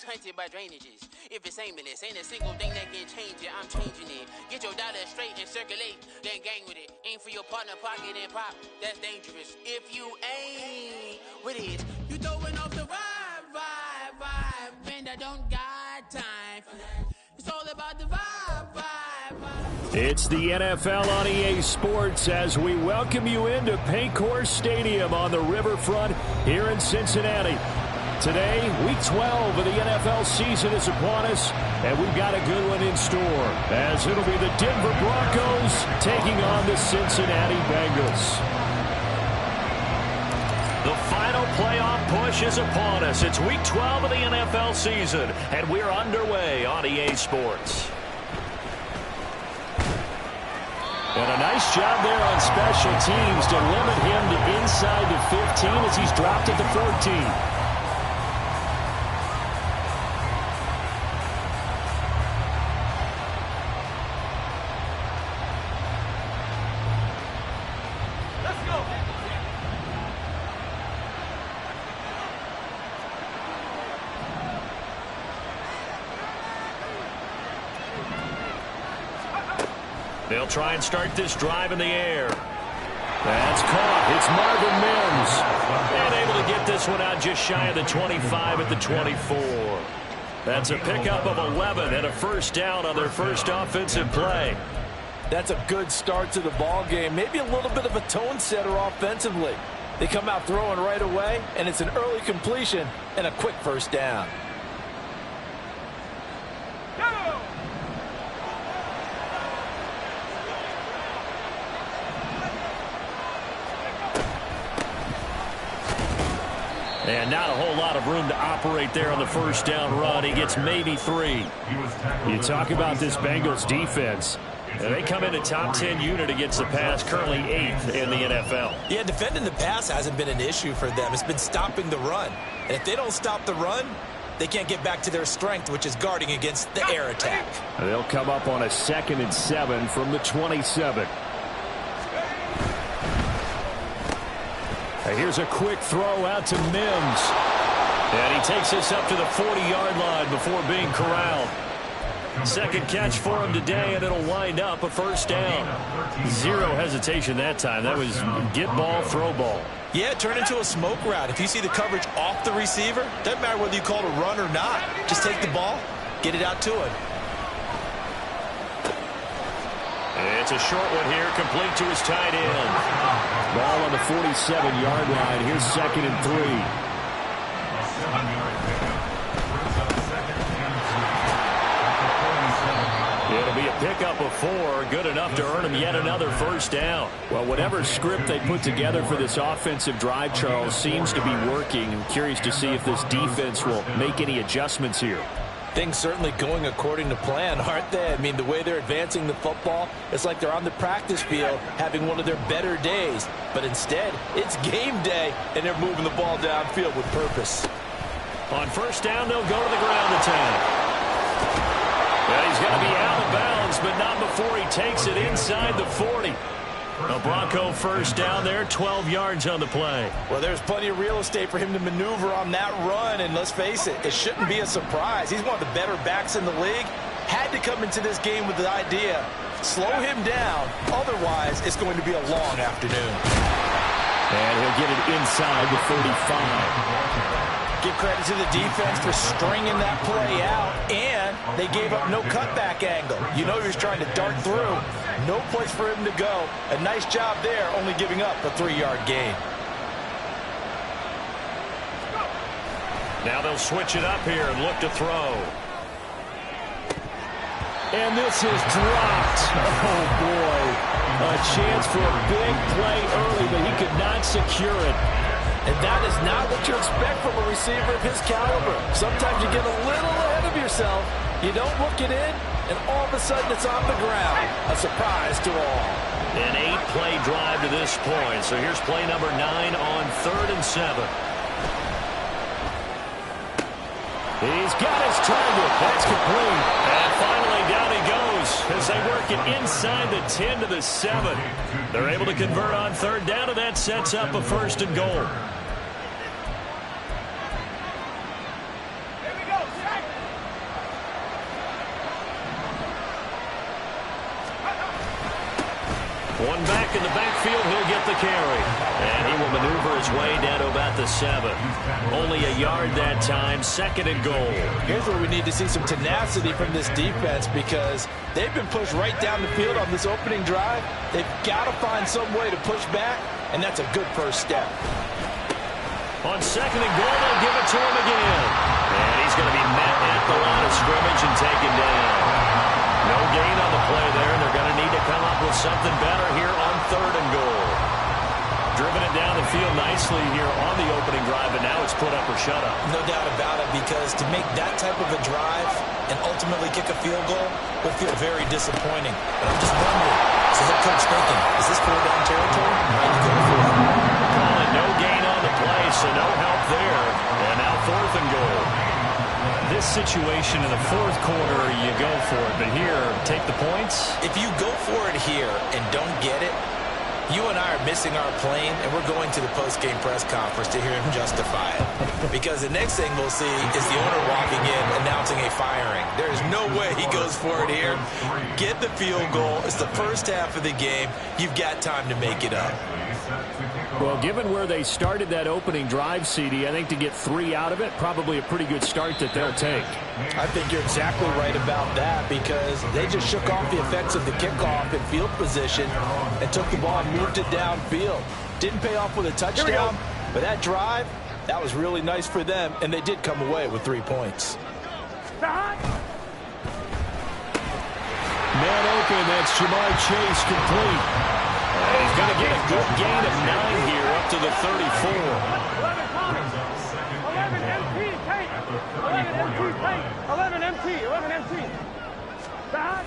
hunted by drainages. If it's aimless, ain't a single thing that can change it. I'm changing it. Get your dollar straight and circulate, then gang with it. Aim for your partner, pocket and pop. That's dangerous. If you ain't with it, you throwing off the vibe. And I don't got time for that. It's all about the vibe. It's the NFL on EA Sports as we welcome you into Paycor Stadium on the riverfront here in Cincinnati. Today, Week 12 of the NFL season is upon us, and we've got a good one in store, as it'll be the Denver Broncos taking on the Cincinnati Bengals. The final playoff push is upon us. It's Week 12 of the NFL season, and we're underway on EA Sports. And a nice job there on special teams to limit him to inside the 15 as he's dropped at the 14. They'll try and start this drive in the air. That's caught. It's Marvin Mims. And able to get this one out just shy of the 25 at the 24. That's a pickup of 11 and a first down on their first offensive play. That's a good start to the ball game. Maybe a little bit of a tone setter offensively. They come out throwing right away, and it's an early completion and a quick first down. And not a whole lot of room to operate there on the first down run. He gets maybe 3. You talk about this Bengals defense. And they come in a top 10 unit against the pass, currently 8th in the NFL. Yeah, defending the pass hasn't been an issue for them. It's been stopping the run. And if they don't stop the run, they can't get back to their strength, which is guarding against the air attack. They'll come up on a 2nd and 7 from the 27. Here's a quick throw out to Mims. And he takes this up to the 40-yard line before being corralled. Second catch for him today, and it'll wind up a first down. Zero hesitation that time. That was get ball, throw ball. Yeah, turn into a smoke route. If you see the coverage off the receiver, doesn't matter whether you call it a run or not. Just take the ball, get it out to him. It's a short one here, complete to his tight end. Ball on the 47-yard line. Here's 2nd and 3. It'll be a pickup of 4, good enough to earn him yet another first down. Well, whatever script they put together for this offensive drive, Charles, seems to be working. I'm curious to see if this defense will make any adjustments here. Things certainly going according to plan, aren't they? I mean, the way they're advancing the football, it's like they're on the practice field having one of their better days. But instead, it's game day, and they're moving the ball downfield with purpose. On first down, they'll go to the ground attack. Well, he's going to be out of bounds, but not before he takes it inside the 40. A Bronco first down there, 12 yards on the play. Well, there's plenty of real estate for him to maneuver on that run, and let's face it, it shouldn't be a surprise. He's one of the better backs in the league. Had to come into this game with the idea, slow him down, otherwise it's going to be a long afternoon. And he'll get it inside the 35. Give credit to the defense for stringing that play out, and they gave up no cutback angle. You know he was trying to dart through. No place for him to go. A nice job there, only giving up a 3-yard gain. Now they'll switch it up here and look to throw. And this is dropped. Oh, boy. A chance for a big play early, but he could not secure it. And that is not what you expect from a receiver of his caliber. Sometimes you get a little ahead of yourself. You don't look it in, and all of a sudden it's on the ground. A surprise to all. An 8-play drive to this point. So here's play number 9 on 3rd and 7. He's got his target. That's complete. And finally down he goes as they work it inside the 10 to the 7. They're able to convert on 3rd down, and that sets up a 1st and goal. One back in the backfield, he'll get the carry. And he will maneuver his way down to about the 7. Only a yard that time, 2nd and goal. Here's where we need to see some tenacity from this defense because they've been pushed right down the field on this opening drive. They've got to find some way to push back, and that's a good first step. On 2nd and goal, they'll give it to him again. And he's going to be met at the line of scrimmage and taken down. No gain on the play there, and they're going to need to come up with something better here on 3rd and goal. Driven it down the field nicely here on the opening drive, and now it's put up or shut up. No doubt about it, because to make that type of a drive and ultimately kick a field goal will feel very disappointing. But I'm just wondering, is the head coach thinking, is this 4-down territory? Might you go for it? Call it no gain on the play, so no help there. And now 4th and goal. This situation in the 4th quarter, you go for it. But here, take the points. If you go for it here and don't get it, you and I are missing our plane, and we're going to the post-game press conference to hear him justify it. Because the next thing we'll see is the owner walking in announcing a firing. There is no way he goes for it here. Get the field goal. It's the first half of the game. You've got time to make it up. Well, given where they started that opening drive, CD, I think to get 3 out of it, probably a pretty good start that they'll take. I think you're exactly right about that because they just shook off the effects of the kickoff in field position and took the ball and moved it downfield. Didn't pay off with a touchdown, but that drive, that was really nice for them, and they did come away with 3 points. Man open, that's Jamar Chase complete. And he's going to get a good gain of 9 here up to the 34. 11 MT, Tate. 11 MT, Tate. 11 MT, 11 MT. Back.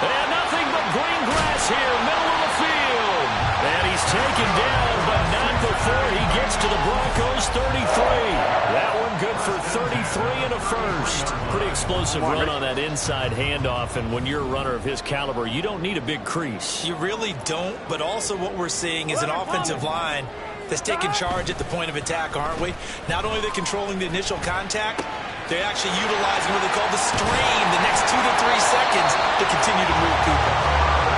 And nothing but green grass here, middle of the field. And he's taken down, but not before he gets to the Broncos' 33. That one good for 33 and a first. Pretty explosive run on that inside handoff, and when you're a runner of his caliber, you don't need a big crease. You really don't, but also what we're seeing is an offensive line that's taking charge at the point of attack, aren't we? Not only are they controlling the initial contact, they're actually utilizing what they call the strain the next 2 to 3 seconds to continue to move people.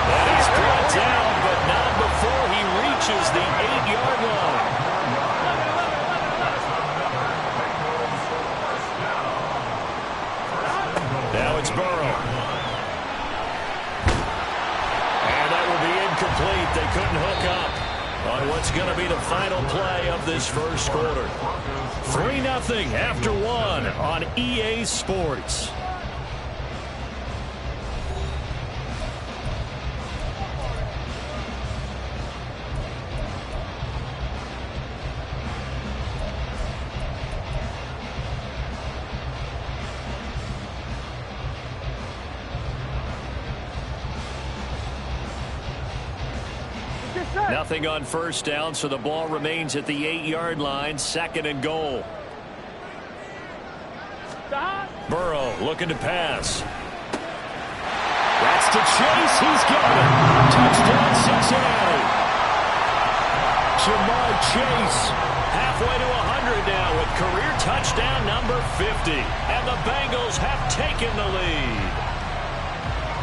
And he's brought down, but not before he reaches the 8-yard line. Now it's Burrow. And that will be incomplete. They couldn't hook up on what's going to be the final play of this first quarter. 3-0 after 1 on EA Sports. Nothing on first down, so the ball remains at the 8-yard line, 2nd and goal. Burrow looking to pass. That's to Chase. He's got it. Touchdown, Cincinnati. Jamar Chase halfway to 100 now with career touchdown number 50. And the Bengals have taken the lead.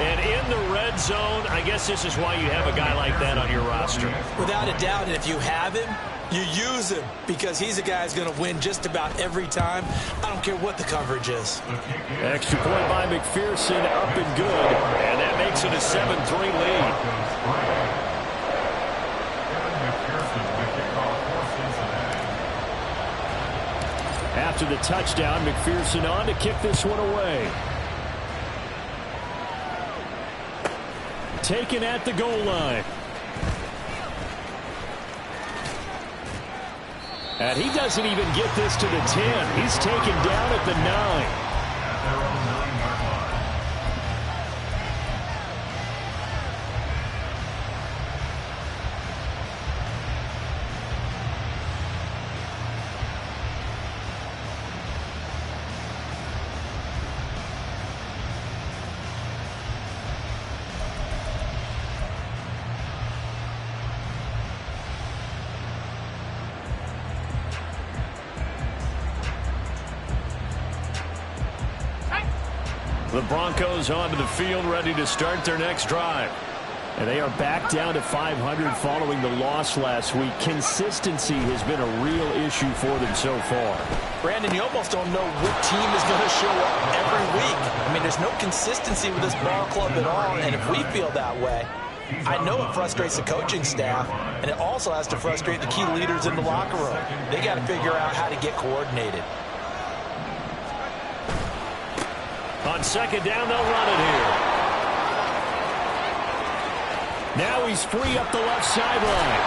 And in the red zone, I guess this is why you have a guy like that on your roster. Without a doubt, and if you have him, you use him because he's a guy who's going to win just about every time. I don't care what the coverage is. Extra point by McPherson, up and good. And that makes it a 7-3 lead. After the touchdown, McPherson on to kick this one away. Taken at the goal line. And he doesn't even get this to the 10. He's taken down at the 9. The Broncos onto the field, ready to start their next drive. And they are back down to 500 following the loss last week. Consistency has been a real issue for them so far. Brandon, you almost don't know what team is going to show up every week. I mean, there's no consistency with this ball club at all, and if we feel that way, I know it frustrates the coaching staff, and it also has to frustrate the key leaders in the locker room. They got to figure out how to get coordinated. On second down, they'll run it here. Now he's free up the left sideline.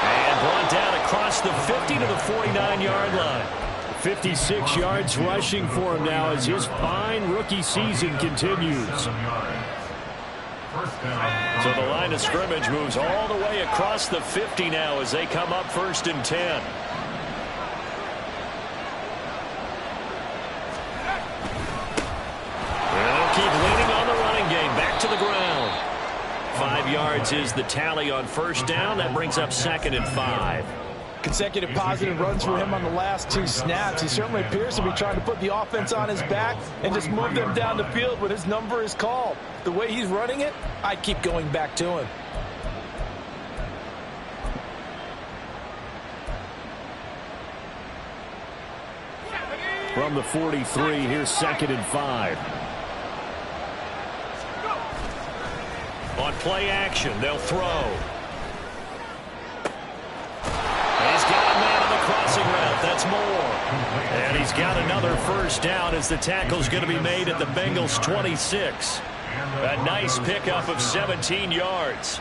And brought down across the 50 to the 49-yard line. 56 yards rushing for him now as his fine rookie season continues. So the line of scrimmage moves all the way across the 50 now as they come up 1st and 10. They'll keep leaning on the running game. Back to the ground. 5 yards is the tally on 1st down. That brings up 2nd and 5. Consecutive positive runs for him on the last 2 snaps. He certainly appears to be trying to put the offense on his back and just move them down the field when his number is called. The way he's running it, I'd keep going back to him. From the 43, here's 2nd and 5. On play action, they'll throw. He's got a man on the crossing route. That's more. And he's got another 1st down as the tackle's going to be made at the Bengals' 26. A nice pickup of 17 yards.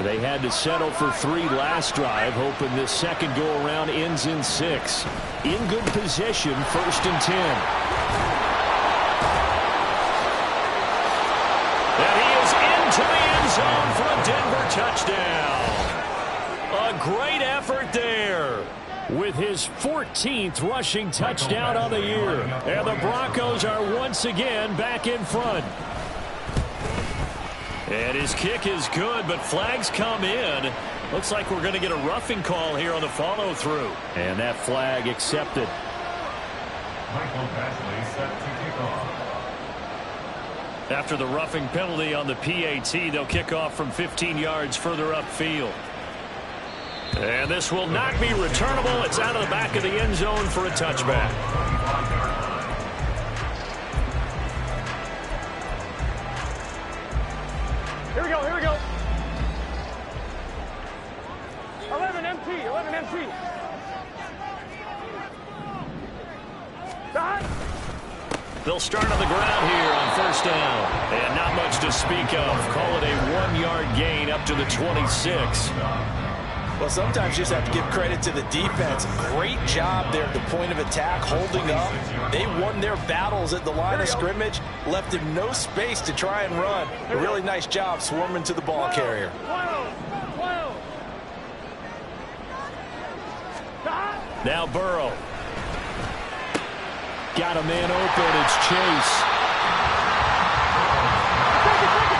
They had to settle for 3 last drive, hoping this second go-around ends in 6. In good position, 1st and 10. To the end zone for a Denver touchdown. A great effort there with his 14th rushing touchdown on the year. And the Broncos are once again back in front. And his kick is good, but flags come in. Looks like we're going to get a roughing call here on the follow-through. And that flag accepted. Michael Basley set to kick off. After the roughing penalty on the PAT, they'll kick off from 15 yards further upfield. And this will not be returnable. It's out of the back of the end zone for a touchback. Here we go, here we go. 11 MT, 11 MT. Back. They'll start on the ground here on 1st down. And not much to speak of. Call it a 1-yard gain up to the 26. Well, sometimes you just have to give credit to the defense. Great job there at the point of attack, holding up. They won their battles at the line of scrimmage, left him no space to try and run. A really nice job swarming to the ball carrier. Now Burrow. Got a man open. It's Chase.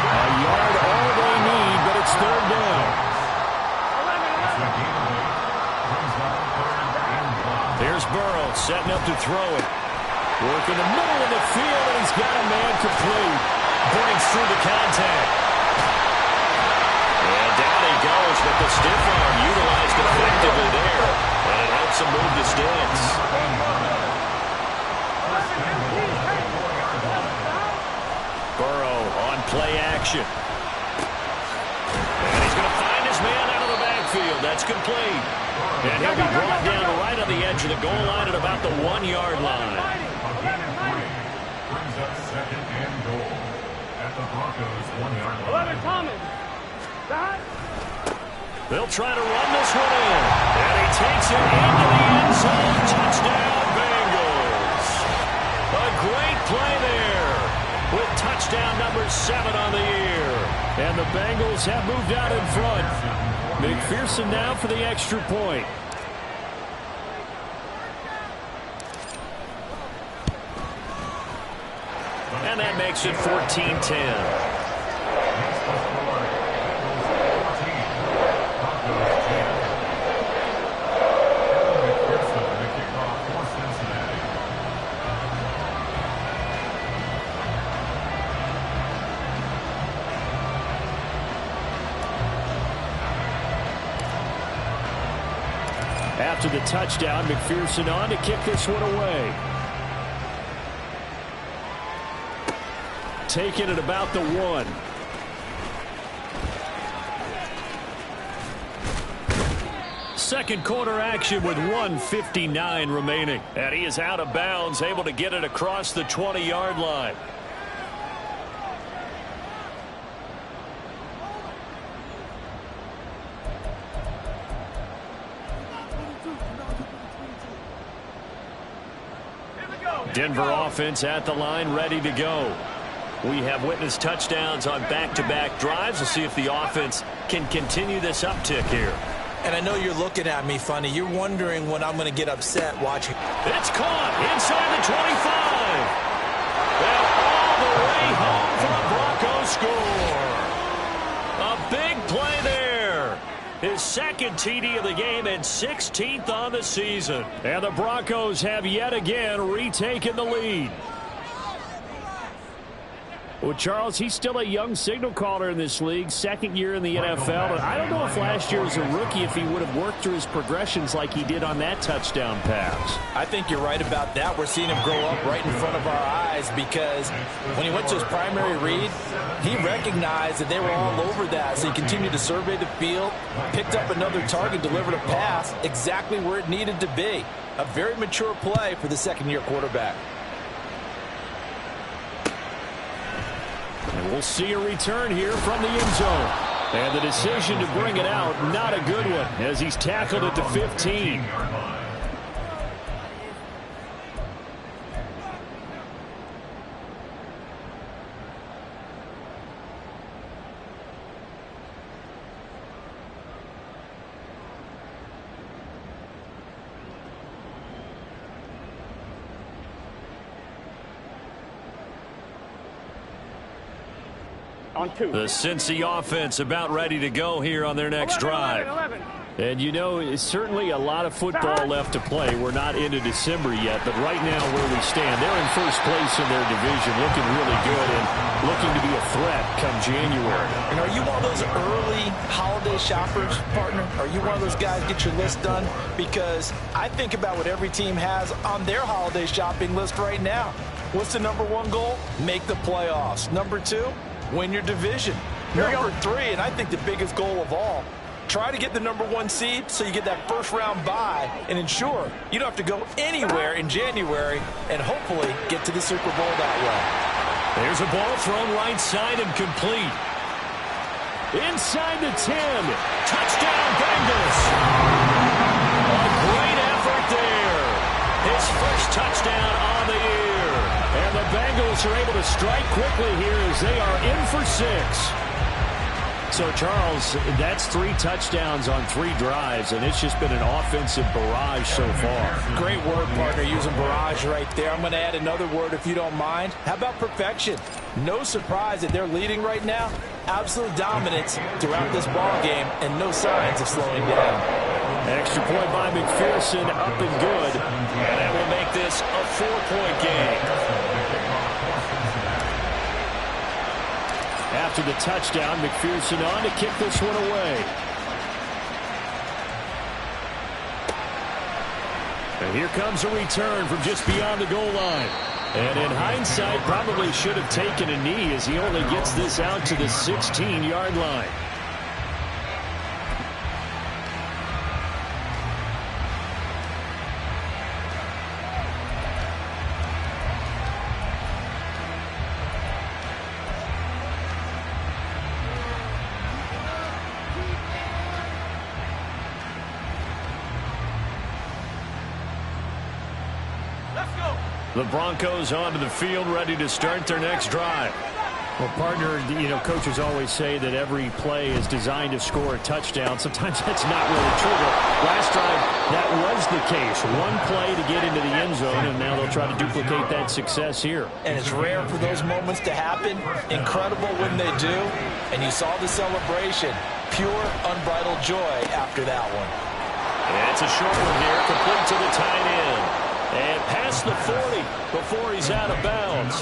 A yard all they need, but it's 3rd down. Here's Burrow setting up to throw it. Working the middle of the field, and he's got a man complete. Breaks through the contact. And down he goes, but the stiff arm utilized effectively there. And it helps him move the sticks. Burrow on play action. And he's going to find his man out of the backfield. That's complete. And he'll be brought down right on the edge of the goal line at about the 1-yard line. Brings up 2nd and goal at the Broncos' 1-yard line. 11 Thomas. Back. They'll try to run this one in. And he takes it into the end zone. Touchdown, Bengals. A great play there with touchdown number 7 on the year. And the Bengals have moved out in front. McPherson now for the extra point. And that makes it 14-10. After the touchdown, McPherson on to kick this one away. Taken at about the 1. Second quarter action with 1:59 remaining. And he is out of bounds, able to get it across the 20-yard line. Denver offense at the line, ready to go. We have witnessed touchdowns on back-to-back drives. We'll see if the offense can continue this uptick here. And I know you're looking at me funny. You're wondering when I'm going to get upset watching. It's caught inside the 25. And all the way home for a Broncos score. A big play there. His second TD of the game and 16th on the season. And the Broncos have yet again retaken the lead. Well, Charles, he's still a young signal caller in this league, second year in the NFL. And I don't know if last year as a rookie if he would have worked through his progressions like he did on that touchdown pass. I think you're right about that. We're seeing him grow up right in front of our eyes because when he went to his primary read, he recognized that they were all over that. So he continued to survey the field, picked up another target, delivered a pass exactly where it needed to be. A very mature play for the second-year quarterback. And we'll see a return here from the end zone. And the decision to bring it out, not a good one, as he's tackled at the 15. The Cincy offense about ready to go here on their next drive. And you know, it's certainly a lot of football left to play. We're not into December yet, but right now where we stand, they're in first place in their division, looking really good and looking to be a threat come January. And are you one of those early holiday shoppers, partner? Are you one of those guys get your list done? Because I think about what every team has on their holiday shopping list right now. What's the number one goal? Make the playoffs. Number two, win your division. Number three, and I think the biggest goal of all, try to get the number one seed so you get that first round bye and ensure you don't have to go anywhere in January and hopefully get to the Super Bowl that way. There's a ball thrown right side and complete. Inside the 10. Touchdown, Bengals. A great effort there. His first touchdown on the year. And the Bengals are able to strike quickly here as they are in for 6. So, Charles, that's 3 touchdowns on 3 drives, and it's just been an offensive barrage so far. Great word, partner, using barrage right there. I'm going to add another word if you don't mind. How about perfection? No surprise that they're leading right now. Absolute dominance throughout this ball game and no signs of slowing down. Extra point by McPherson, up and good. And that will make this a 4-point game. After the touchdown, McPherson on to kick this one away. And here comes a return from just beyond the goal line. And in hindsight, probably should have taken a knee as he only gets this out to the 16-yard line. The Broncos onto the field, ready to start their next drive. Well, partner, you know, coaches always say that every play is designed to score a touchdown. Sometimes that's not really true, but last drive, that was the case. One play to get into the end zone, and now they'll try to duplicate that success here. And it's rare for those moments to happen. Incredible when they do. And you saw the celebration. Pure, unbridled joy after that one. And it's a short one here, complete to the tight end. And pass past the 40 before he's out of bounds.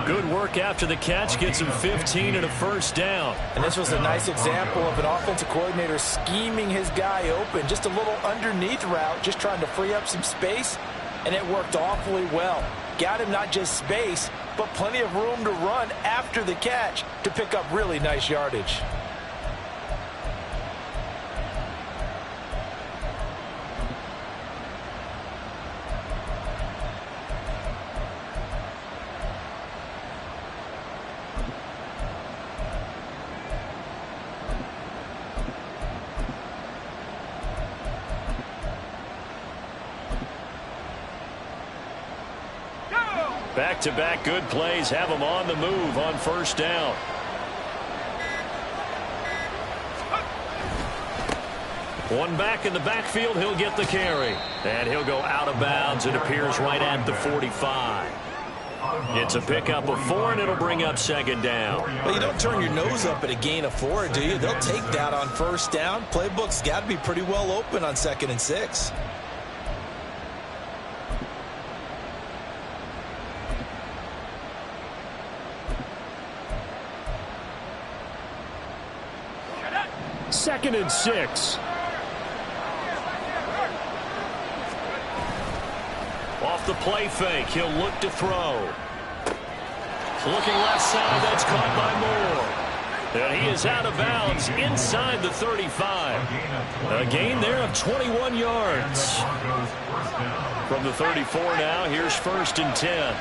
Good work after the catch gets him 15 and a first down. And this was a nice example of an offensive coordinator scheming his guy open. Just a little underneath route, just trying to free up some space, and it worked awfully well. Got him not just space, but plenty of room to run after the catch to pick up really nice yardage. Back-to-back good plays have him on the move on first down. One back in the backfield, he'll get the carry. And he'll go out of bounds. It appears right at the 45. It's a pickup of 4, and it'll bring up second down. Well, you don't turn your nose up at a gain of 4, do you? They'll take that on first down. Playbook's got to be pretty well open on 2nd and 6. Second and 6. Off the play fake, he'll look to throw. Looking left side, that's caught by Moore. And he is out of bounds inside the 35. A gain there of 21 yards. From the 34 now, here's 1st and 10.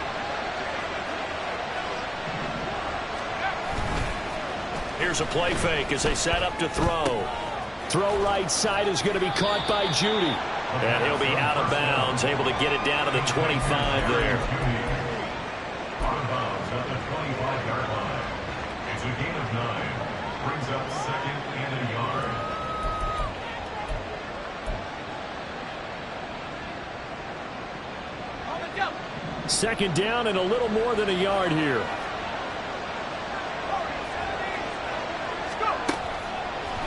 Here's a play fake as they set up to throw. Throw right side is going to be caught by Judy. And he'll be out of bounds, able to get it down to the 25 there. Out of bounds at the 25-yard line. It's a gain of 9. Brings up 2nd and a yard. Second down and a little more than a yard here.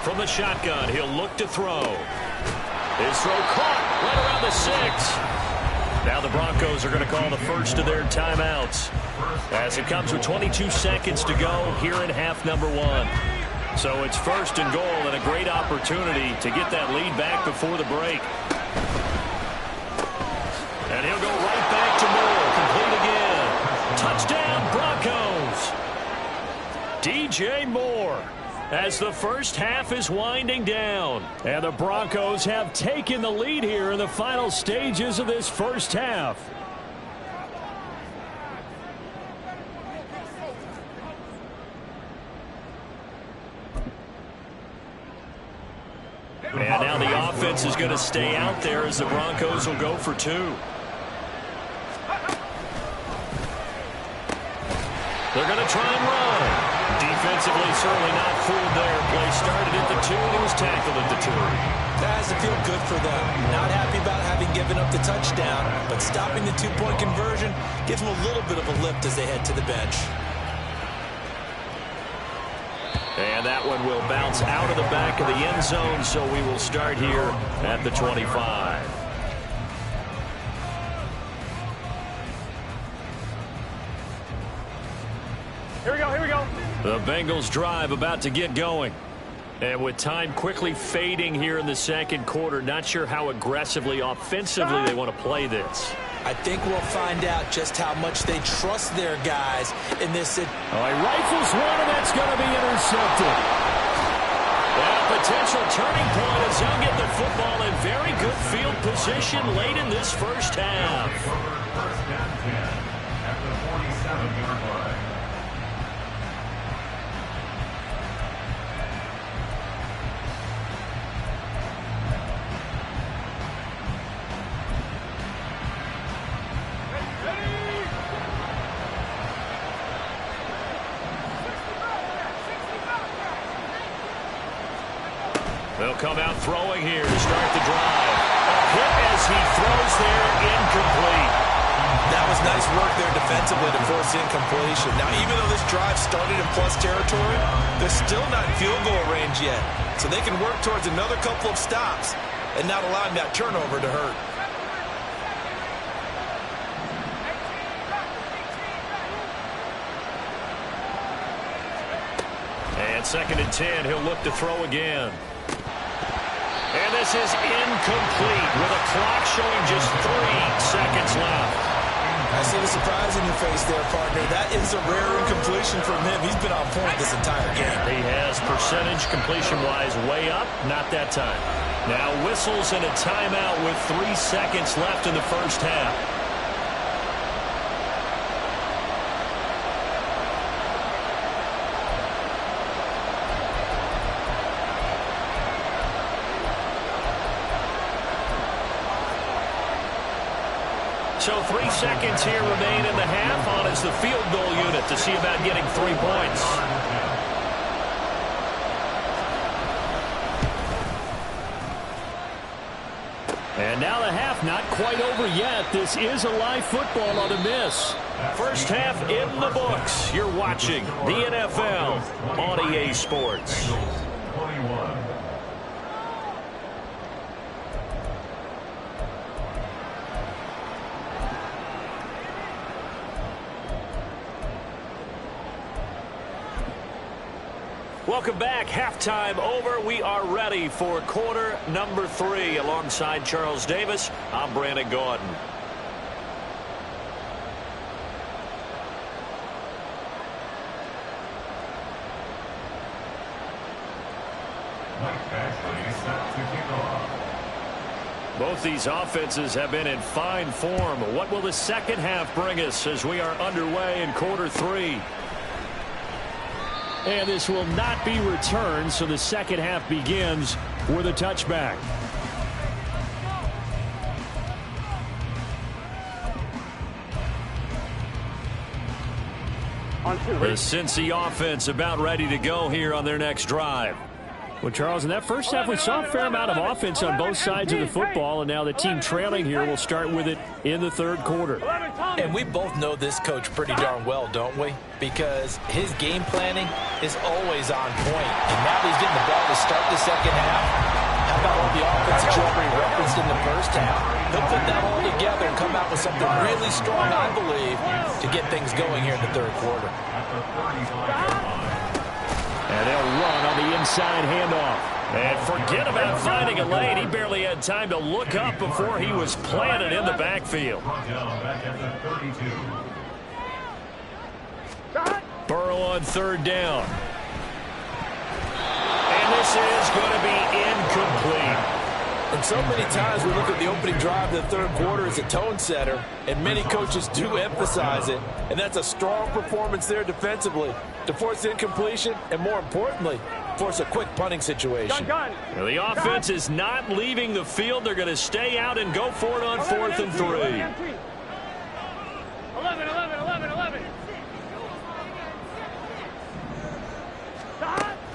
From the shotgun, he'll look to throw. His throw caught right around the 6. Now the Broncos are going to call the first of their timeouts as it comes with 22 seconds to go here in half number 1. So it's 1st and goal and a great opportunity to get that lead back before the break. And he'll go right back to Moore. Complete again. Touchdown, Broncos. DJ Moore. As the first half is winding down. And the Broncos have taken the lead here in the final stages of this first half. And now the offense is going to stay out there as the Broncos will go for 2. They're going to try and run. Defensively, certainly not fooled there. Play started at the 2, and he was tackled at the 2. That doesn't feel good for them. Not happy about having given up the touchdown, but stopping the 2-point conversion gives them a little bit of a lift as they head to the bench. And that one will bounce out of the back of the end zone, so we will start here at the 25. Here we go, here we go. The Bengals drive about to get going. And with time quickly fading here in the second quarter, not sure how aggressively, offensively they want to play this. I think we'll find out just how much they trust their guys in this. He rifles one, and that's going to be intercepted. And a potential turning point as they'll get the football in very good field position late in this first half. First down 10 at the 47-yard line. They'll come out throwing here to start the drive. A hit as he throws there, incomplete. That was nice work there defensively to force incompletion. Now, even though this drive started in plus territory, they're still not in field goal range yet. So they can work towards another couple of stops and not allowing that turnover to hurt. And 2nd and 10, he'll look to throw again. And this is incomplete with a clock showing just 3 seconds left. I see the surprise in your face there, partner. That is a rare incompletion from him. He's been on point this entire game. He has percentage completion-wise way up, not that time. Now whistles and a timeout with 3 seconds left in the first half. So 3 seconds here remain in the half. On is the field goal unit to see about getting 3 points. And now the half not quite over yet. This is a live football on the miss. First half in the books. You're watching the NFL on EA Sports. 21. Welcome back. Halftime over. We are ready for quarter number 3. Alongside Charles Davis, I'm Brandon Gaudin. Both these offenses have been in fine form. What will the second half bring us as we are underway in quarter 3? And this will not be returned, so the second half begins with a touchback. The Cincy offense about ready to go here on their next drive. Well, Charles, in that first half, we saw a fair amount of offense on both sides of the football, and now the team trailing here will start with it in the third quarter. And we both know this coach pretty darn well, don't we? Because his game planning is always on point. And now he's getting the ball to start the second half. How about all the offense that you already referenced in the first half? He'll put that all together and come out with something really strong, I believe, to get things going here in the third quarter. And they'll run on the inside handoff. And forget about finding a lane. He barely had time to look up before he was planted in the backfield. Burrow on third down. And this is going to be incomplete. And so many times we look at the opening drive of the third quarter as a tone setter, and many coaches do emphasize it, and that's a strong performance there defensively to force incompletion and, more importantly, force a quick punting situation. Now, the offense is not leaving the field. They're going to stay out and go for it on 4th and 3. 11.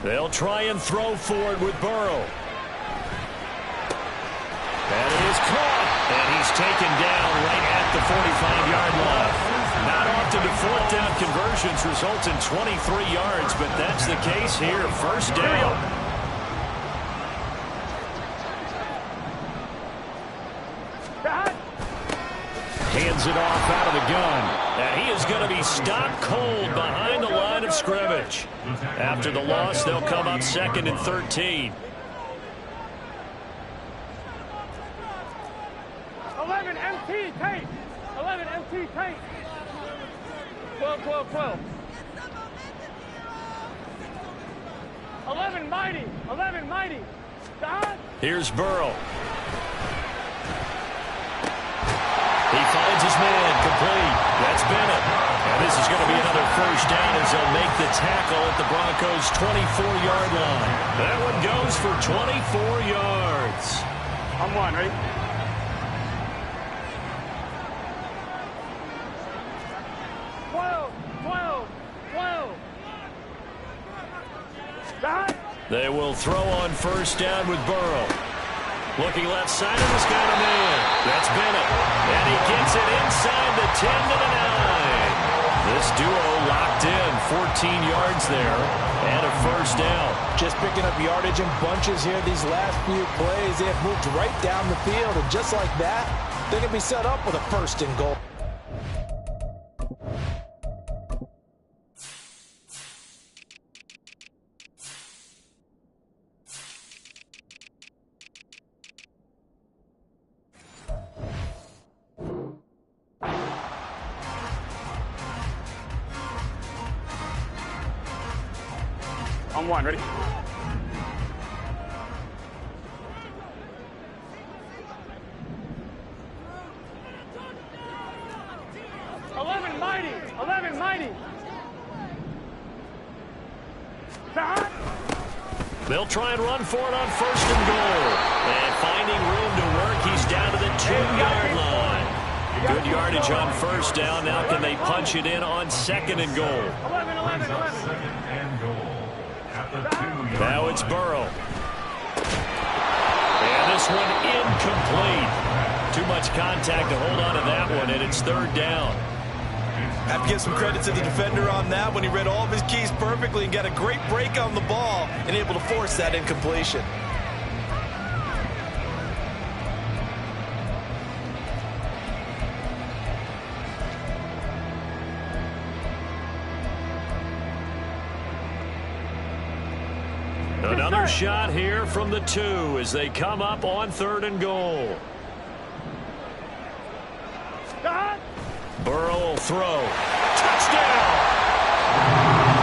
They'll try and throw for it with Burrow. And it is caught, and he's taken down right at the 45-yard line. Not often do 4th down conversions result in 23 yards, but that's the case here. First down. Hands it off out of the gun. And he is going to be stopped cold behind the line of scrimmage. After the loss, they'll come up 2nd and 13. 11 MT tape. 11 MT tape. 12. 11 mighty. Dodge. Here's Burrow. He finds his man complete. That's Bennett. And this is going to be another first down as they'll make the tackle at the Broncos' 24-yard line. That one goes for 24 yards. I'm one, ready? They will throw on first down with Burrow. Looking left side, and he's got a man. That's Bennett. And he gets it inside the 10 to the 9. This duo locked in. 14 yards there and a first down. Just picking up yardage in bunches here these last few plays. They have moved right down the field, and just like that, they're going to be set up with a first and goal. On one, ready? Mighty. They'll try and run for it on 1st and goal. And finding room to work, he's down to the 2-yard line. Good yardage on 1st down. Now can they punch it in on 2nd and goal? 11. Second and goal at the 2-yard Now it's Burrow. And this one incomplete. Too much contact to hold on to that one, and it's 3rd down. I have to give some credit to the defender on that when he read all of his keys perfectly and got a great break on the ball and able to force that incompletion. Another shot here from the 2 as they come up on 3rd and goal. Burrow will throw. Touchdown!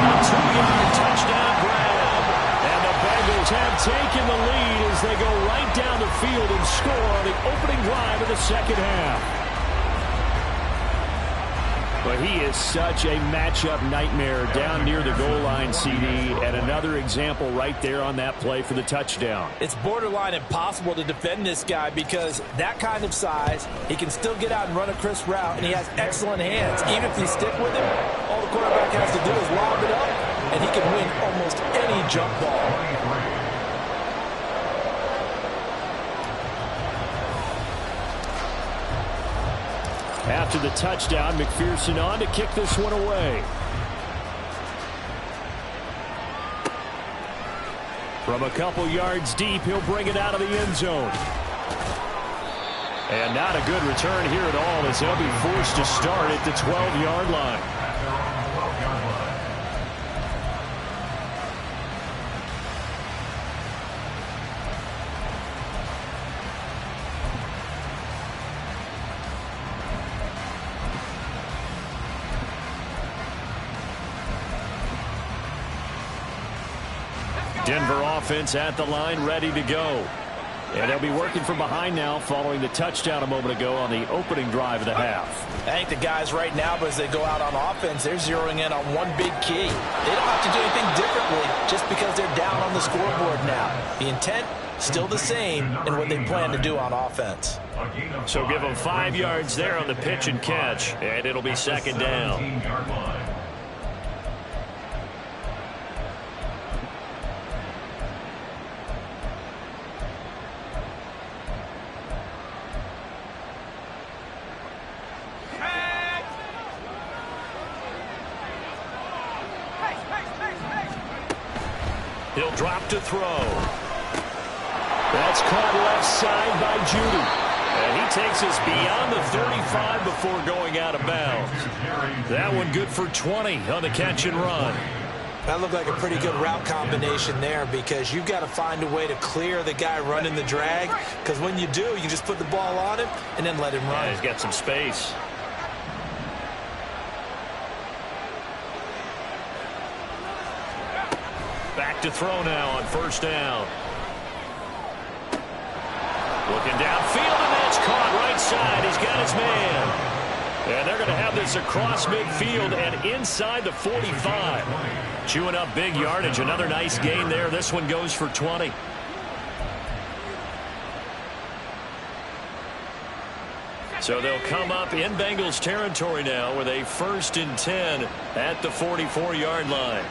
A 2-yard touchdown grab. And the Bengals have taken the lead as they go right down the field and score on the opening drive of the 2nd half. But he is such a matchup nightmare down near the goal line, CD, and another example right there on that play for the touchdown. It's borderline impossible to defend this guy because that kind of size, he can still get out and run a crisp route, and he has excellent hands. Even if you stick with him, all the quarterback has to do is lob it up, and he can win almost any jump ball. After the touchdown, McPherson on to kick this one away. From a couple yards deep, he'll bring it out of the end zone. And not a good return here at all as they'll be forced to start at the 12-yard line. Denver offense at the line, ready to go. And they'll be working from behind now following the touchdown a moment ago on the opening drive of the half. I think the guys right now, as they go out on offense, they're zeroing in on one big key. They don't have to do anything differently just because they're down on the scoreboard now. The intent, still the same in what they plan to do on offense. So give them 5 yards there on the pitch and catch, and it'll be 2nd down. He'll drop to throw. That's caught left side by Judy. And he takes us beyond the 35 before going out of bounds. That one good for 20 on the catch and run. That looked like a pretty good route combination there because you've got to find a way to clear the guy running the drag, because when you do, you just put the ball on him and then let him run. Yeah, he's got some space. Back to throw now on 1st down. Looking downfield, and that's caught right side. He's got his man. And they're going to have this across midfield and inside the 45. Chewing up big yardage. Another nice gain there. This one goes for 20. So they'll come up in Bengals territory now with a 1st and 10 at the 44-yard line.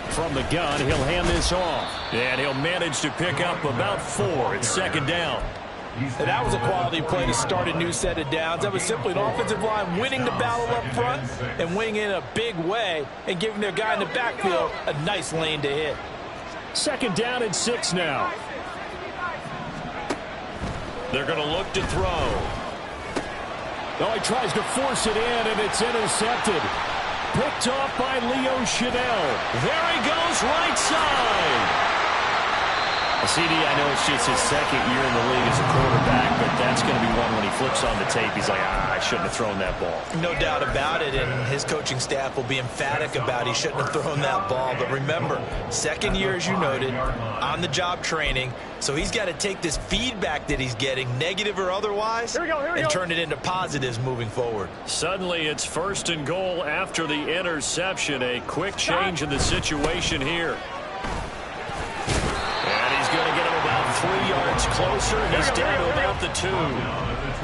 From the gun, he'll hand this off. And he'll manage to pick up about 4. It's 2nd down. And that was a quality play to start a new set of downs. That was simply an offensive line winning the battle up front and winning in a big way and giving their guy in the backfield a nice lane to hit. 2nd down and 6 now. They're going to look to throw. Oh, he tries to force it in, and it's intercepted. Picked off by Leo Chanel. There he goes, right side. CD, I know it's just his 2nd year in the league as a quarterback, but that that's going to be one when he flips on the tape. He's like, I shouldn't have thrown that ball. No doubt about it, and his coaching staff will be emphatic about he shouldn't have thrown that ball. But remember, second year, as you noted, on-the-job training, so he's got to take this feedback that he's getting, negative or otherwise, and turn it into positives moving forward. Suddenly, it's 1st and goal after the interception. A quick change in the situation here. And he's going to get him about 3 yards closer. He's down to about the 2.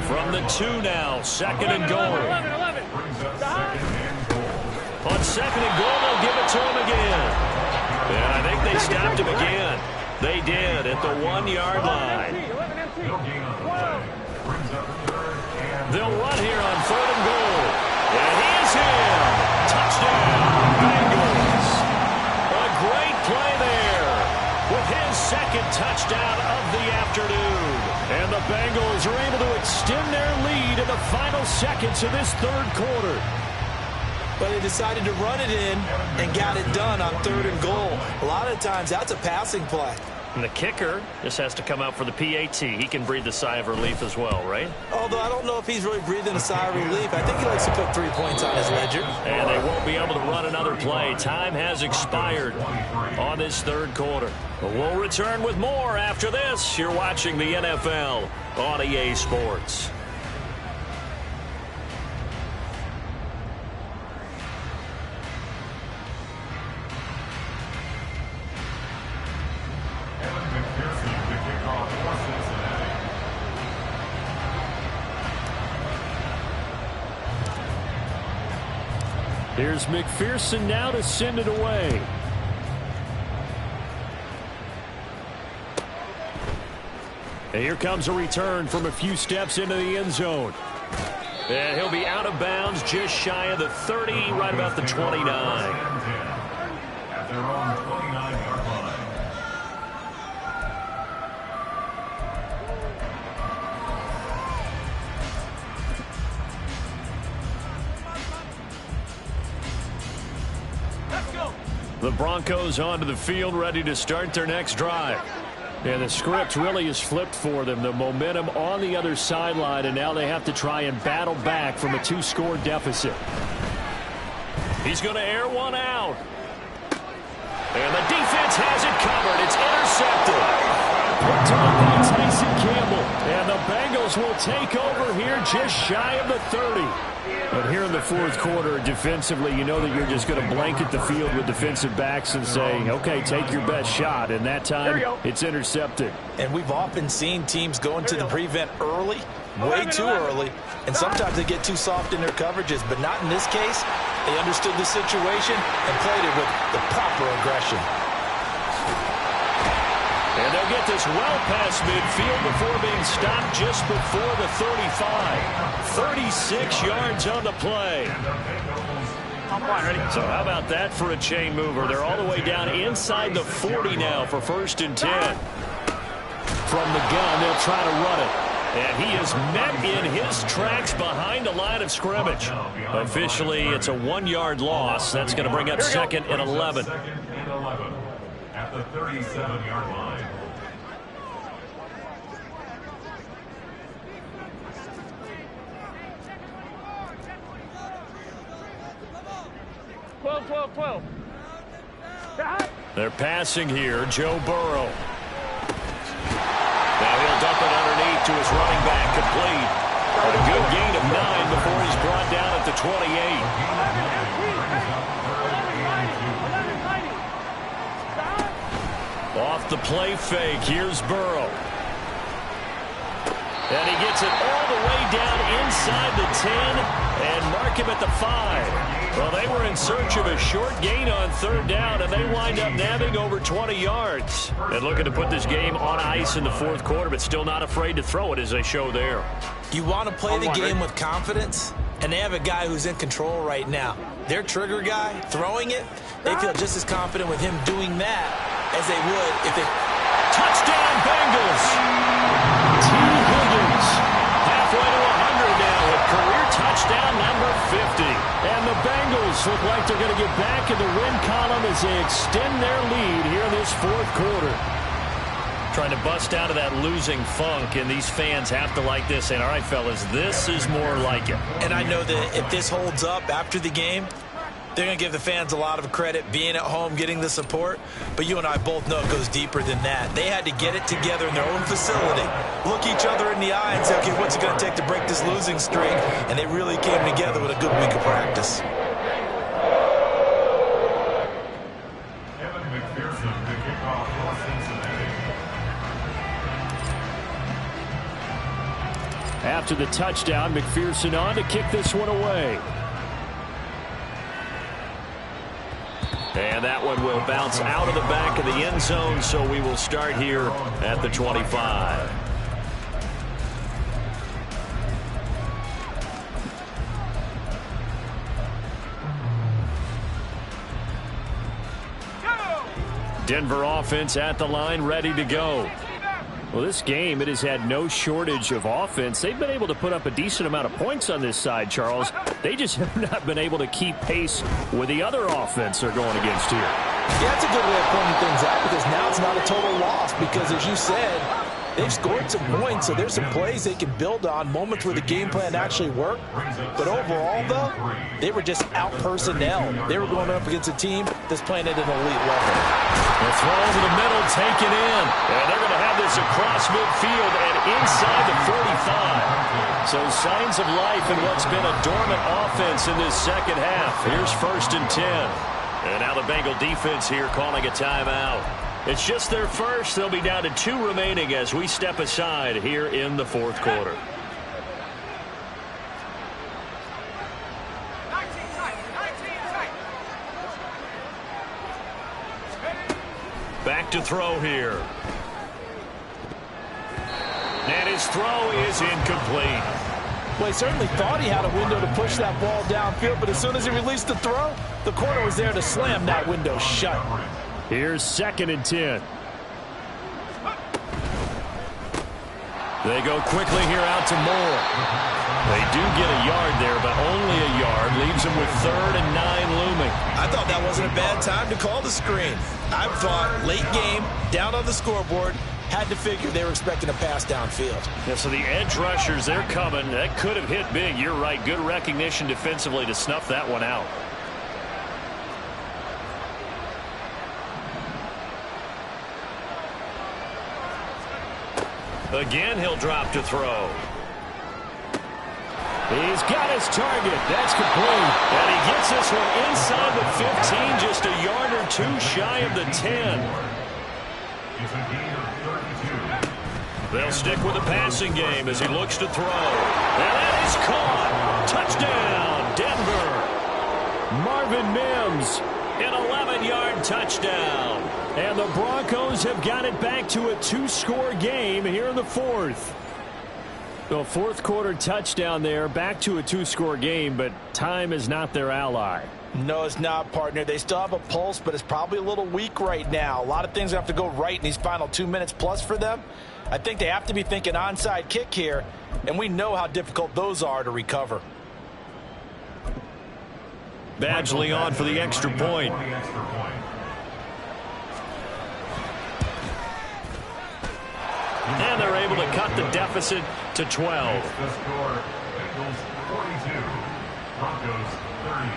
From the 2 now, 2nd and goal. On 2nd and goal, they'll give it to him again. And I think they stopped him again. They did at the 1-yard line. They'll run here on 3rd and goal. And he's in. Touchdown, Bengals. A great play there with his 2nd touchdown of the afternoon. And the Bengals are able to extend their lead in the final seconds of this 3rd quarter. But they decided to run it in and got it done on 3rd and goal. A lot of times, that's a passing play. And the kicker just has to come out for the PAT. He can breathe a sigh of relief as well, right? Although I don't know if he's really breathing a sigh of relief. I think he likes to put 3 points on his ledger. And they won't be able to run another play. Time has expired on this 3rd quarter. But we'll return with more after this. You're watching the NFL on EA Sports. Here's McPherson now to send it away. And here comes a return from a few steps into the end zone. And he'll be out of bounds just shy of the 30, right about the 29. At their own 29-yard line. The Broncos onto the field, ready to start their next drive. And the script really is flipped for them. The momentum on the other sideline, and now they have to try and battle back from a 2-score deficit. He's going to air one out. And the defense has it covered. It's intercepted. Picked off by Tyson Campbell. And the Bengals will take over here just shy of the 30. But here in the 4th quarter, defensively, you know that you're just going to blanket the field with defensive backs and say, okay, take your best shot. And that time, it's intercepted. And we've often seen teams go into the prevent early, way too early, and sometimes they get too soft in their coverages. But not in this case. They understood the situation and played it with the proper aggression. And they'll get this well past midfield before being stopped just before the 35. 36 yards on the play. So how about that for a chain mover? They're all the way down inside the 40 now for 1st and 10. From the gun, they'll try to run it. And he is met in his tracks behind the line of scrimmage. Officially, it's a 1-yard loss. That's going to bring up 2nd and 11. 2nd and 11 at the 37-yard line. Twelve. They're passing here. Joe Burrow. Now he'll dump it underneath to his running back, complete. A good gain of 9 before he's brought down at the 28. Off the play fake, here's Burrow. And he gets it all the way down inside the 10 and mark him at the 5. Well, they were in search of a short gain on 3rd down, and they wind up nabbing over 20 yards. And looking to put this game on ice in the 4th quarter, but still not afraid to throw it as they show there. You want to play the game with confidence, and they have a guy who's in control right now. Their trigger guy, throwing it, they feel just as confident with him doing that as they would if they... Touchdown, Bengals! T. Higgins, halfway to 100 now with career touchdown number 50. And the Bengals look like they're going to get back in the win column as they extend their lead here in this 4th quarter. trying to bust out of that losing funk, and these fans have to like this. And all right, fellas, this is more like it. And I know that if this holds up after the game, they're going to give the fans a lot of credit being at home, getting the support. But you and I both know it goes deeper than that. They had to get it together in their own facility, look each other in the eye and say, okay, what's it going to take to break this losing streak? And they really came together with a good week of practice. After the touchdown, McPherson on to kick this one away. And that one will bounce out of the back of the end zone, so we will start here at the 25. Denver offense at the line, ready to go. Well, this game, it has had no shortage of offense. They've been able to put up a decent amount of points on this side, Charles. They just have not been able to keep pace with the other offense they're going against here. Yeah, that's a good way of pointing things out, because now it's not a total loss, because as you said, they've scored some points, so there's some plays they can build on, moments where the game plan actually worked. But overall, though, they were just out-personnel. They were going up against a team that's playing at an elite level. The throw over the middle, taken in. And they're going to have this across midfield and inside the 45. So signs of life in what's been a dormant offense in this second half. Here's 1st and 10. And now the Bengal defense here calling a timeout. It's just their first. They'll be down to 2 remaining as we step aside here in the 4th quarter. Back to throw here. And his throw is incomplete. Well, he certainly thought he had a window to push that ball downfield, but as soon as he released the throw, the corner was there to slam that window shut. Here's 2nd and 10. They go quickly here out to Moore. They do get a yard there, but only a yard. Leaves them with 3rd and 9 looming. I thought that wasn't a bad time to call the screen. I thought late game, down on the scoreboard, had to figure they were expecting a pass downfield. Yeah, so the edge rushers, they're coming. That could have hit big. You're right. Good recognition defensively to snuff that one out. Again, he'll drop to throw. He's got his target. That's complete. And he gets this one inside the 15, just a yard or 2 shy of the 10. It's a gain of 32. They'll stick with the passing game as he looks to throw. And that is caught. Touchdown, Denver. Marvin Mims, an 11-yard touchdown. And the Broncos have got it back to a 2-score game here in the 4th. The 4th quarter touchdown there, back to a 2-score game, but time is not their ally. No, it's not, partner. They still have a pulse, but it's probably a little weak right now. A lot of things have to go right in these final 2 minutes plus for them. I think they have to be thinking onside kick here, and we know how difficult those are to recover. Badgley on for the extra point. And they're able to cut the deficit to 12. The score, Bengals 42, Broncos 30.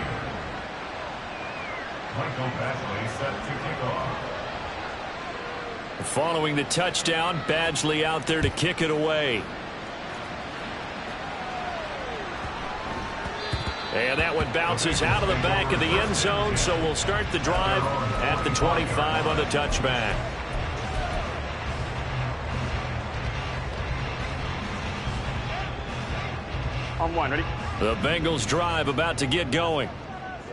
Michael Badgley set to kick off. Following the touchdown, Badgley out there to kick it away. And that one bounces out of the back of the end zone, so we'll start the drive at the 25 on the touchback. On 1, ready? The Bengals drive about to get going.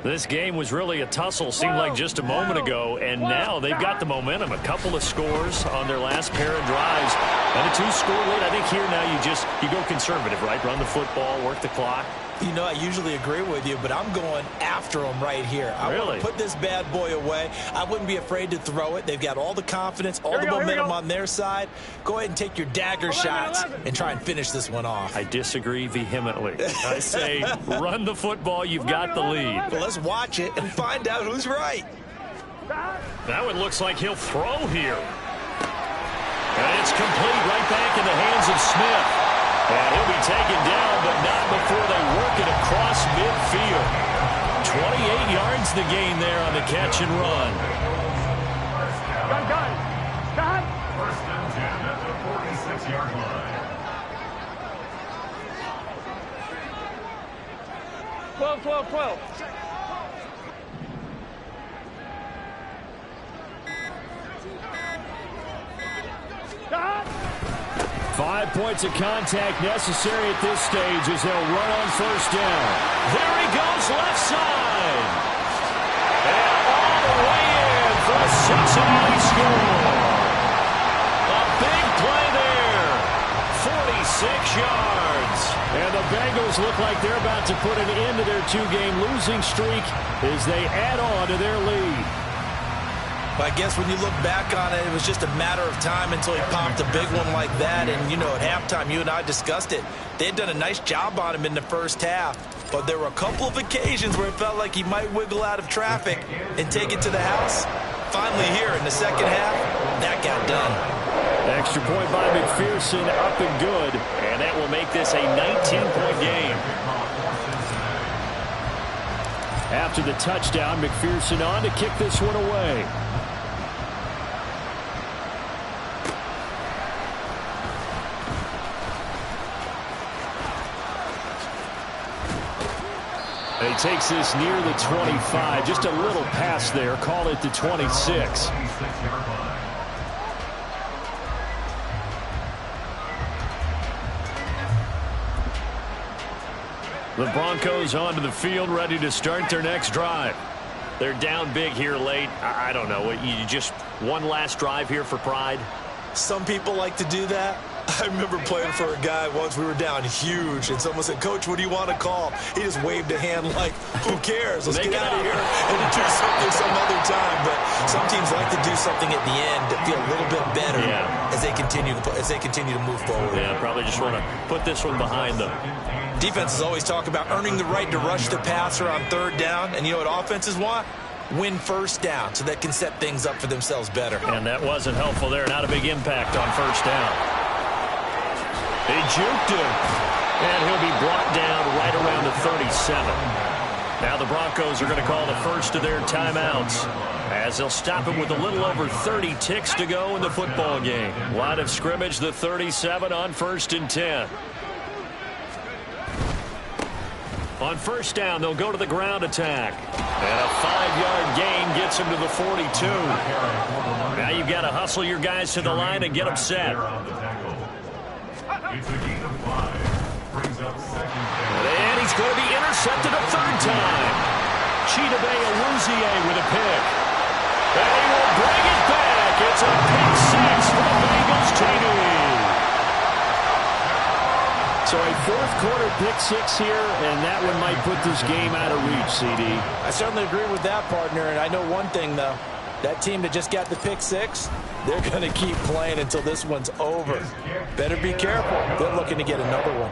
This game was really a tussle, seemed like just a moment ago, and now they've got the momentum. A couple of scores on their last pair of drives, and a 2-score lead. I think here now you go conservative, right? Run the football, work the clock. You know, I usually agree with you, but I'm going after them right here. I want to put this bad boy away. I wouldn't be afraid to throw it. They've got all the confidence, all the momentum on their side. Go ahead and take your dagger shots and try and finish this one off. I disagree vehemently. I say run the football. You've got the lead. Well, let's watch it and find out who's right. That one looks like he'll throw here. And it's complete right back in the hands of Smith. And he'll be taken down, but not before they work it across midfield. 28 yards the gain there on the catch and run. Gun. First and 10 at the 46-yard line. 12. 5 points of contact necessary at this stage as they'll run on first down. There he goes, left side. And all the way in for a Cincinnati score. A big play there. 46 yards. And the Bengals look like they're about to put an end to their two-game losing streak as they add on to their lead. I guess when you look back on it, it was just a matter of time until he popped a big one like that. And, you know, at halftime, you and I discussed it. They had done a nice job on him in the first half. But there were a couple of occasions where it felt like he might wiggle out of traffic and take it to the house. Finally here in the second half, that got done. Extra point by McPherson, up and good. And that will make this a 19-point game. After the touchdown, McPherson on to kick this one away. He takes this near the 25. Just a little pass there. Call it the 26. The Broncos onto the field, ready to start their next drive. They're down big here late. I don't know. You just one last drive here for pride? Some people like to do that. I remember playing for a guy once. We were down huge, and someone said, "Coach, what do you want to call?" He just waved a hand like, "Who cares? Let's get out of here and do something some other time." But some teams like to do something at the end to feel a little bit better as they continue to move forward. Yeah, probably just want to put this one behind them. Defenses always talk about earning the right to rush the passer on third down, and you know what offenses want? Win first down so they can set things up for themselves better. And that wasn't helpful there. Not a big impact on first down. They juked him, and he'll be brought down right around the 37. Now the Broncos are going to call the first of their timeouts as they'll stop him with a little over 30 ticks to go in the football game. Line of scrimmage, the 37 on 1st and 10. On first down, they'll go to the ground attack. And a 5-yard gain gets him to the 42. Now you've got to hustle your guys to the line and get them set. It's a gain of 5. Brings up second down. And he's going to be intercepted a third time. Chidobe Awuzie with a pick. And he will bring it back. It's a pick six for the Bengals, JD. So a fourth-quarter pick six here, and that one might put this game out of reach, CD. I certainly agree with that, partner, and I know one thing, though. That team that just got the pick six, they're going to keep playing until this one's over. Better be careful. They're looking to get another one.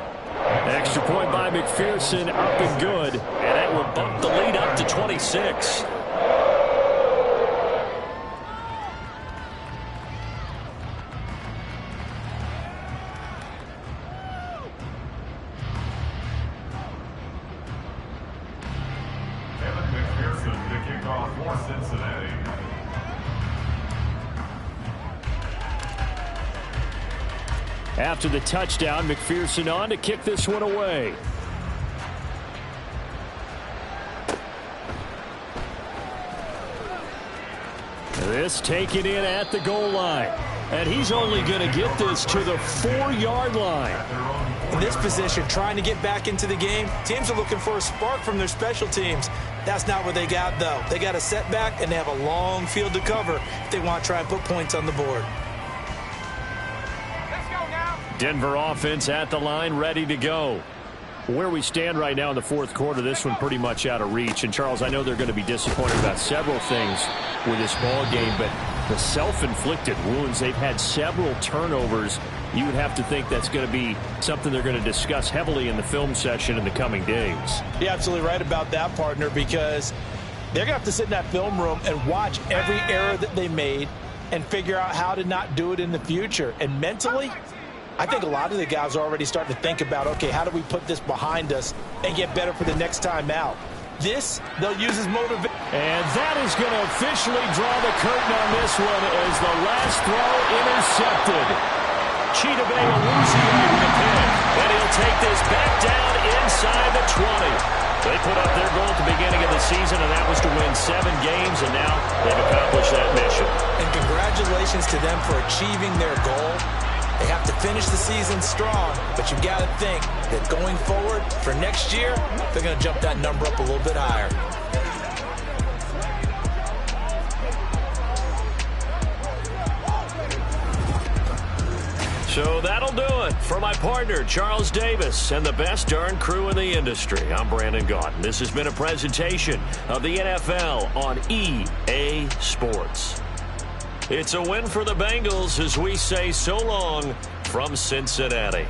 Extra point by McPherson, up and good, and that will bump the lead up to 26. After the touchdown, McPherson on to kick this one away. This taken in at the goal line. And he's only going to get this to the 4-yard line. In this position, trying to get back into the game, teams are looking for a spark from their special teams. That's not what they got, though. They got a setback, and they have a long field to cover if they want to try and put points on the board. Denver offense at the line, ready to go. Where we stand right now in the fourth quarter, this one pretty much out of reach. And, Charles, I know they're going to be disappointed about several things with this ball game, but the self-inflicted wounds, they've had several turnovers. You would have to think that's going to be something they're going to discuss heavily in the film session in the coming days. You're absolutely right about that, partner, because they're going to have to sit in that film room and watch every error that they made, and figure out how to not do it in the future. And mentally, I think a lot of the guys are already starting to think about, okay, how do we put this behind us and get better for the next time out? This, they'll use as motivation. And that is going to officially draw the curtain on this one as the last throw intercepted. Chidobe Awuzie with the pick, and he'll take this back down inside the 20. They put up their goal at the beginning of the season, and that was to win 7 games, and now they've accomplished that mission. And congratulations to them for achieving their goal. They have to finish the season strong, but you've got to think that going forward for next year, they're going to jump that number up a little bit higher. So that'll do it for my partner, Charles Davis, and the best darn crew in the industry. I'm Brandon Gaudin. This has been a presentation of the NFL on EA Sports. It's a win for the Bengals as we say so long from Cincinnati.